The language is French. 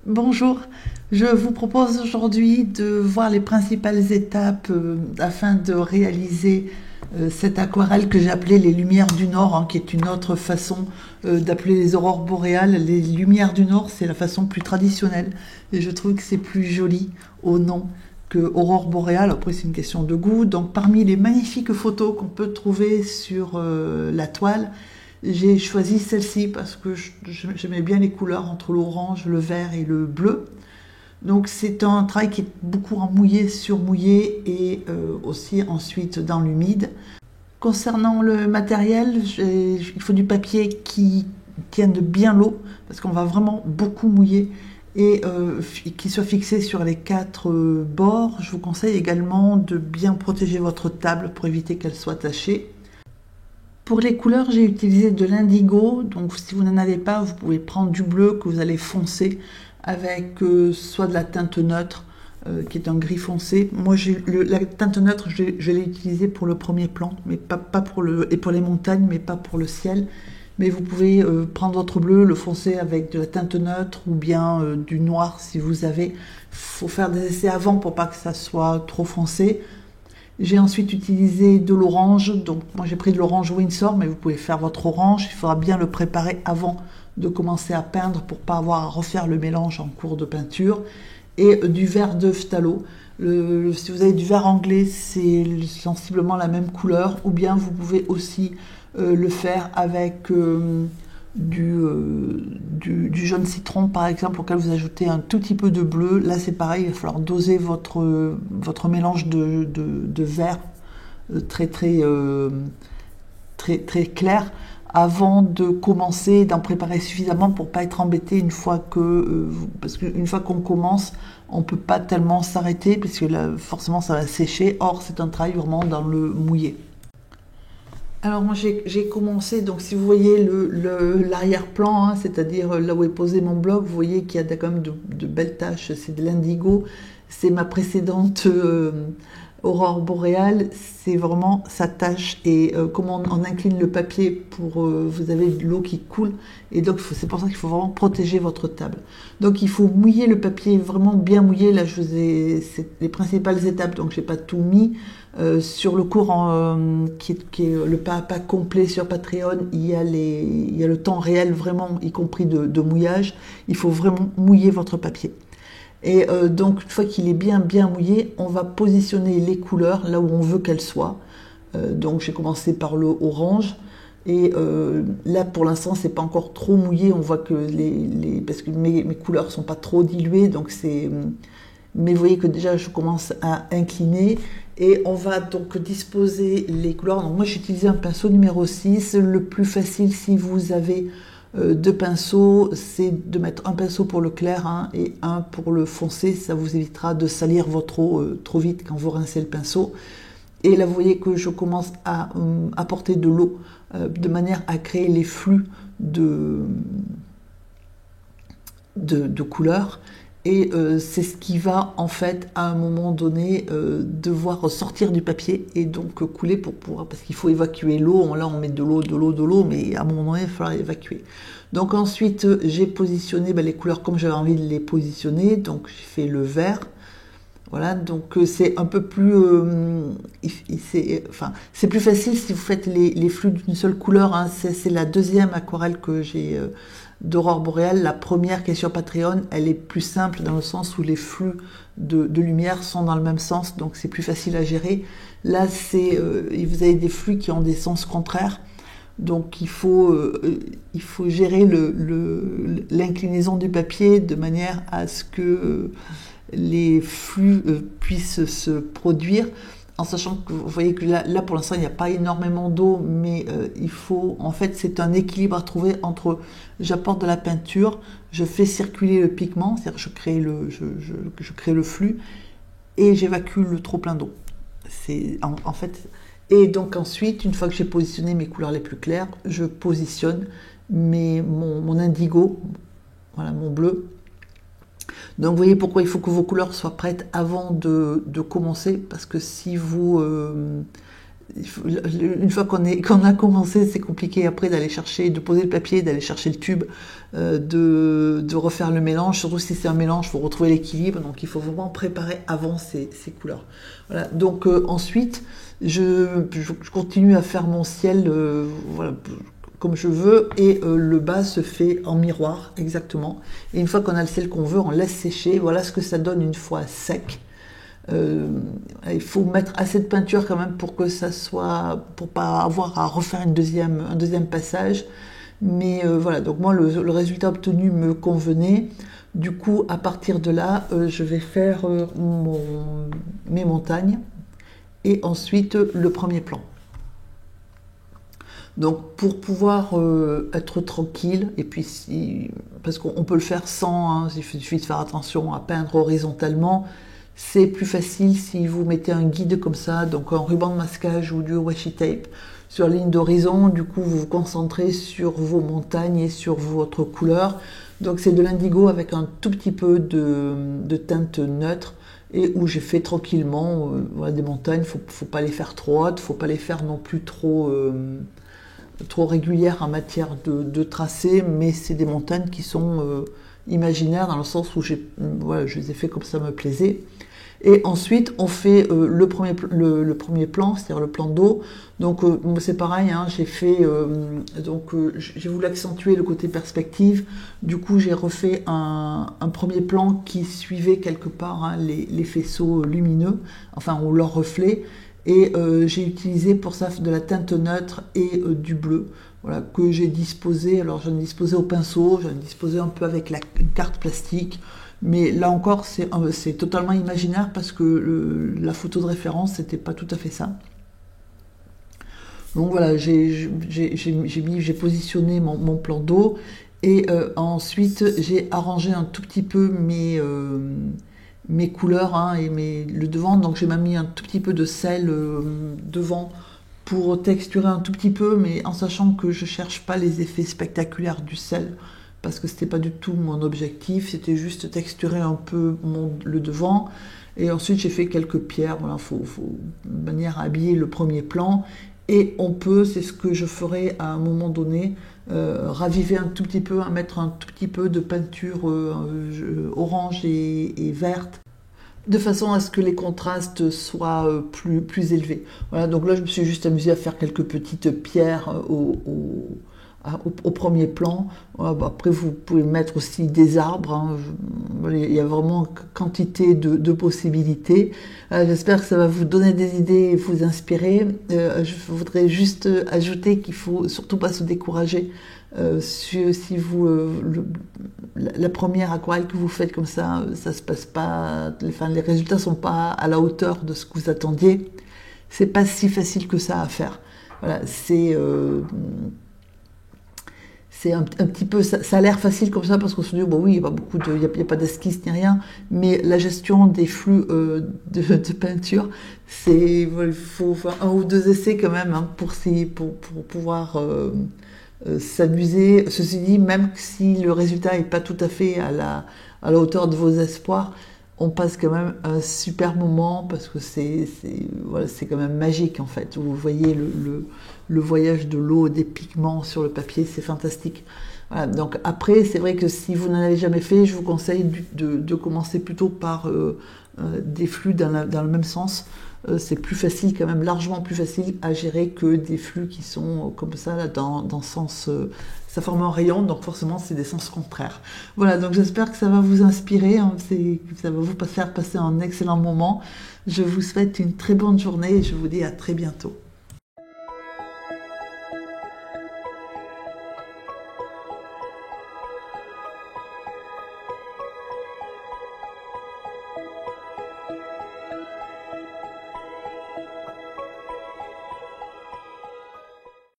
Bonjour, je vous propose aujourd'hui de voir les principales étapes afin de réaliser cette aquarelle que j'ai appelée les Lumières du Nord, hein, qui est une autre façon d'appeler les aurores boréales. Les Lumières du Nord, c'est la façon plus traditionnelle et je trouve que c'est plus joli au nom que aurore boréale. Après, c'est une question de goût. Donc, parmi les magnifiques photos qu'on peut trouver sur la toile, j'ai choisi celle-ci parce que j'aimais bien les couleurs entre l'orange, le vert et le bleu. Donc c'est un travail qui est beaucoup en mouillé sur mouillé et aussi ensuite dans l'humide. Concernant le matériel, il faut du papier qui tienne bien l'eau parce qu'on va vraiment beaucoup mouiller et qui soit fixé sur les quatre bords. Je vous conseille également de bien protéger votre table pour éviter qu'elle soit tachée. Pour les couleurs, j'ai utilisé de l'indigo, donc si vous n'en avez pas, vous pouvez prendre du bleu que vous allez foncer avec soit de la teinte neutre, qui est un gris foncé. Moi, la teinte neutre, je l'ai utilisée pour le premier plan, mais pas pour et pour les montagnes, mais pas pour le ciel. Mais vous pouvez prendre votre bleu, le foncer avec de la teinte neutre ou bien du noir si vous avez. Il faut faire des essais avant pour pas que ça soit trop foncé. J'ai ensuite utilisé de l'orange, donc moi j'ai pris de l'orange Winsor, mais vous pouvez faire votre orange, il faudra bien le préparer avant de commencer à peindre pour pas avoir à refaire le mélange en cours de peinture. Et du vert de phthalo, si vous avez du vert anglais, c'est sensiblement la même couleur, ou bien vous pouvez aussi le faire avec du jaune citron par exemple, auquel vous ajoutez un tout petit peu de bleu. Là c'est pareil, il va falloir doser votre mélange de vert très clair avant de commencer, d'en préparer suffisamment pour pas être embêté une fois parce qu'une fois qu'on commence, on peut pas tellement s'arrêter puisque là, forcément ça va sécher. Or c'est un travail vraiment dans le mouillé. Alors moi j'ai commencé, donc si vous voyez l'arrière-plan, hein, c'est-à-dire là où est posé mon bloc, vous voyez qu'il y a quand même de belles taches, c'est de l'indigo, c'est ma précédente aurore boréale, c'est vraiment sa tache et comment on incline le papier pour, vous avez de l'eau qui coule et donc c'est pour ça qu'il faut vraiment protéger votre table. Donc il faut mouiller le papier, vraiment bien mouillé, là c'est les principales étapes, donc j'ai pas tout mis. Sur le cours qui est le pas à pas complet sur Patreon, il y a le temps réel vraiment, y compris de mouillage. Il faut vraiment mouiller votre papier. Et donc une fois qu'il est bien mouillé, on va positionner les couleurs là où on veut qu'elles soient. Donc j'ai commencé par le orange. Et là pour l'instant c'est pas encore trop mouillé, on voit que parce que mes couleurs sont pas trop diluées, donc mais vous voyez que déjà je commence à incliner et on va donc disposer les couleurs. Donc moi j'ai utilisé un pinceau numéro 6, le plus facile si vous avez deux pinceaux, c'est de mettre un pinceau pour le clair et un pour le foncé, ça vous évitera de salir votre eau trop vite quand vous rincez le pinceau. Et là vous voyez que je commence à apporter de l'eau de manière à créer les flux de couleurs. Et c'est ce qui va en fait à un moment donné devoir sortir du papier et donc couler pour pouvoir, parce qu'il faut évacuer l'eau. Là on met de l'eau, mais à un moment donné il va falloir évacuer. Donc ensuite j'ai positionné les couleurs comme j'avais envie de les positionner. Donc j'ai fait le vert. Voilà, donc c'est un peu plus, c'est plus facile si vous faites les flux d'une seule couleur. Hein. C'est la deuxième aquarelle que j'ai d'aurore boréale. La première qui est sur Patreon, elle est plus simple dans le sens où les flux de lumière sont dans le même sens, donc c'est plus facile à gérer. Là, vous avez des flux qui ont des sens contraires, donc il faut gérer l'inclinaison du papier de manière à ce que les flux puissent se produire, en sachant que vous voyez que là pour l'instant il n'y a pas énormément d'eau, mais il faut, en fait c'est un équilibre à trouver entre j'apporte de la peinture, je fais circuler le pigment, c'est-à-dire je crée le flux et j'évacue le trop plein d'eau. C'est en fait, et donc ensuite une fois que j'ai positionné mes couleurs les plus claires, je positionne mon indigo, voilà mon bleu. Donc vous voyez pourquoi il faut que vos couleurs soient prêtes avant de commencer, parce que si vous Une fois qu'on a commencé, c'est compliqué après d'aller chercher, de poser le papier, d'aller chercher le tube, de refaire le mélange. Surtout si c'est un mélange, il faut retrouver l'équilibre. Donc il faut vraiment préparer avant ces couleurs. Voilà. Donc ensuite, je continue à faire mon ciel voilà, comme je veux, et le bas se fait en miroir exactement. Et une fois qu'on a le ciel qu'on veut, on laisse sécher. Voilà ce que ça donne une fois sec. Il faut mettre assez de peinture quand même pour que ça soit, pour pas avoir à refaire un deuxième passage. Mais voilà, donc moi le résultat obtenu me convenait. Du coup, à partir de là, je vais faire mes montagnes et ensuite le premier plan. Donc pour pouvoir être tranquille, et puis parce qu'on peut le faire sans, hein, il suffit de faire attention à peindre horizontalement. C'est plus facile si vous mettez un guide comme ça, donc un ruban de masquage ou du washi tape sur la ligne d'horizon. Du coup, vous vous concentrez sur vos montagnes et sur votre couleur. Donc c'est de l'indigo avec un tout petit peu de teinte neutre, et où j'ai fait tranquillement voilà, des montagnes. Faut pas les faire trop hautes, faut pas les faire non plus trop régulières en matière de tracé, mais c'est des montagnes qui sont imaginaires dans le sens où voilà, je les ai fait comme ça me plaisait. Et ensuite, on fait le premier plan, c'est-à-dire le plan d'eau. Donc c'est pareil, hein, j'ai voulu accentuer le côté perspective. Du coup, j'ai refait un premier plan qui suivait quelque part hein, les faisceaux lumineux, enfin ou leurs reflets. Et j'ai utilisé pour ça de la teinte neutre et du bleu, voilà, que j'ai disposé. Alors j'en ai disposé au pinceau, j'en ai disposé un peu avec une carte plastique. Mais là encore, c'est totalement imaginaire parce que la photo de référence, c'était pas tout à fait ça. Donc voilà, j'ai positionné mon plan d'eau, et ensuite j'ai arrangé un tout petit peu mes couleurs hein, et le devant. Donc j'ai même mis un tout petit peu de sel devant pour texturer un tout petit peu, mais en sachant que je cherche pas les effets spectaculaires du sel, parce que c'était pas du tout mon objectif, c'était juste texturer un peu le devant. Et ensuite j'ai fait quelques pierres, voilà, faut de manière à habiller le premier plan. Et on peut, c'est ce que je ferai à un moment donné, raviver un tout petit peu, mettre un tout petit peu de peinture orange et verte, de façon à ce que les contrastes soient plus élevés. Voilà, donc là je me suis juste amusée à faire quelques petites pierres au premier plan. Voilà, bah après vous pouvez mettre aussi des arbres, hein. Il y a vraiment quantité de possibilités. J'espère que ça va vous donner des idées et vous inspirer. Je voudrais juste ajouter qu'il faut surtout pas se décourager. Si vous la première aquarelle que vous faites comme ça se passe pas, enfin les résultats sont pas à la hauteur de ce que vous attendiez. C'est pas si facile que ça à faire. Voilà, c'est un petit peu, ça a l'air facile comme ça parce qu'on se dit bon oui, il n'y a pas d'esquisse ni rien, mais la gestion des flux de peinture, il faut faire un ou deux essais quand même hein, pour pouvoir s'amuser. Ceci dit, même si le résultat n'est pas tout à fait à la hauteur de vos espoirs, on passe quand même un super moment parce que voilà, c'est quand même magique en fait. Vous voyez le voyage de l'eau, des pigments sur le papier, c'est fantastique. Voilà, donc après, c'est vrai que si vous n'en avez jamais fait, je vous conseille de commencer plutôt par des flux dans le même sens. C'est plus facile, quand même largement plus facile à gérer que des flux qui sont comme ça, là, dans sens... ça forme un rayon, donc forcément c'est des sens contraires. Voilà, donc j'espère que ça va vous inspirer, hein, ça va vous faire passer un excellent moment. Je vous souhaite une très bonne journée et je vous dis à très bientôt.